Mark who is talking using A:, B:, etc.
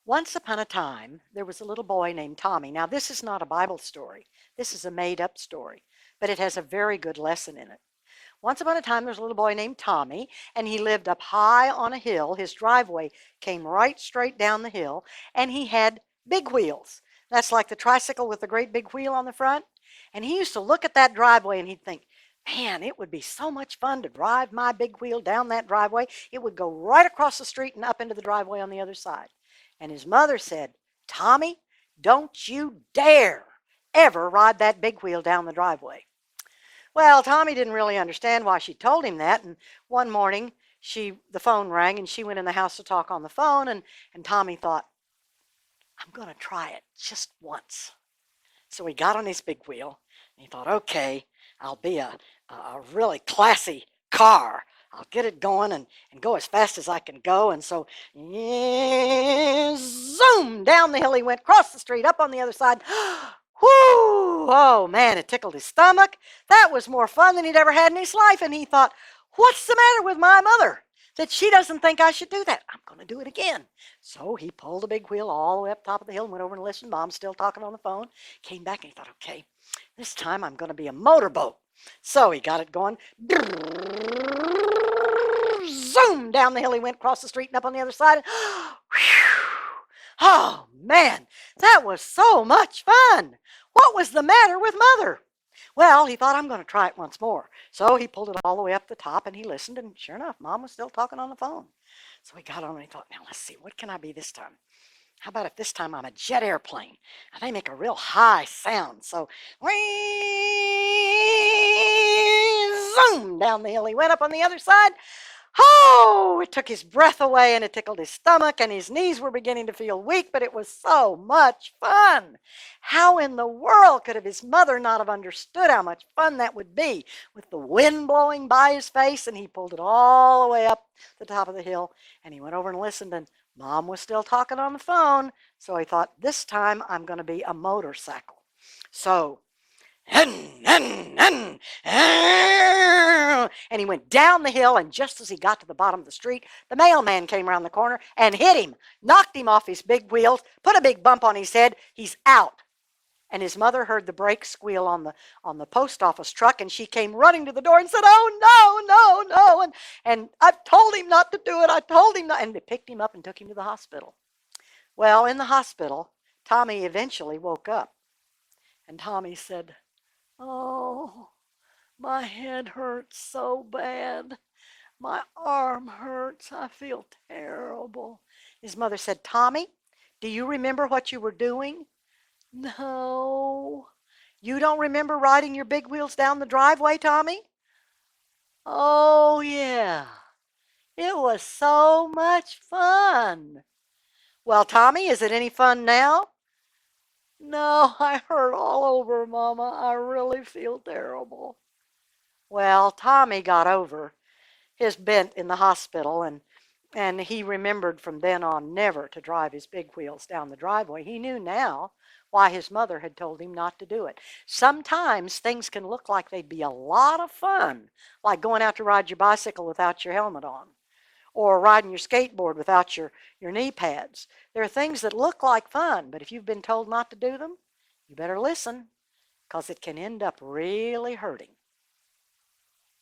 A: Once upon a time, there was a little boy named Tommy. Now, this is not a Bible story. This is a made-up story, but it has a very good lesson in it. Once upon a time, there was a little boy named Tommy, and he lived up high on a hill. His driveway came right straight down the hill, and he had big wheels. That's like the tricycle with the great big wheel on the front. And he used to look at that driveway and he'd think, man, it would be so much fun to drive my big wheel down that driveway. It would go right across the street and up into the driveway on the other side. And his mother said, Tommy, don't you dare ever ride that big wheel down the driveway. Well, Tommy didn't really understand why she told him that, and one morning the phone rang and she went in the house to talk on the phone, and Tommy thought, I'm going to try it just once. So he got on his big wheel and he thought, okay, I'll be a really classy car. I'll get it going and go as fast as I can go. And so, yeah, zoom, down the hill he went, across the street, up on the other side. Whoo! Oh, man, it tickled his stomach. That was more fun than he'd ever had in his life. And he thought, what's the matter with my mother that she doesn't think I should do that? I'm going to do it again. So he pulled the big wheel all the way up top of the hill and went over and listened. Mom's still talking on the phone. Came back and he thought, okay, this time I'm going to be a motorboat. So he got it going. Zoom, down the hill he went, across the street and up on the other side. Oh, man, that was so much fun. What was the matter with Mother? Well, he thought, I'm going to try it once more. So he pulled it all the way up the top and he listened, and sure enough, Mom was still talking on the phone. So he got on and he thought, now let's see, what can I be this time? How about if this time I'm a jet airplane? And they make a real high sound. So, zoom, down the hill he went, up on the other side. Oh, it took his breath away and it tickled his stomach and his knees were beginning to feel weak, but it was so much fun. How in the world could his mother not have understood how much fun that would be with the wind blowing by his face? And he pulled it all the way up the top of the hill and he went over and listened, and Mom was still talking on the phone. So he thought, this time I'm going to be a motorcycle. So and he went down the hill, and just as he got to the bottom of the street, the mailman came around the corner and hit him, knocked him off his big wheels, put a big bump on his head. He's out. And his mother heard the brakes squeal on the post office truck, and she came running to the door and said, oh, no, no, no. And I told him not to do it. I told him not. And they picked him up and took him to the hospital. Well, in the hospital, Tommy eventually woke up. And Tommy said, oh, my head hurts so bad. My arm hurts. I feel terrible. His mother said, Tommy, do you remember what you were doing? No. You don't remember riding your big wheels down the driveway, Tommy? Oh, yeah. It was so much fun. Well, Tommy, is it any fun now? No, I hurt all over, Mama. I really feel terrible. Well, Tommy got over his bent in the hospital, and he remembered from then on never to drive his big wheels down the driveway. He knew now why his mother had told him not to do it. Sometimes things can look like they'd be a lot of fun, like going out to ride your bicycle without your helmet on, or riding your skateboard without your knee pads. There are things that look like fun, but if you've been told not to do them, you better listen, because it can end up really hurting.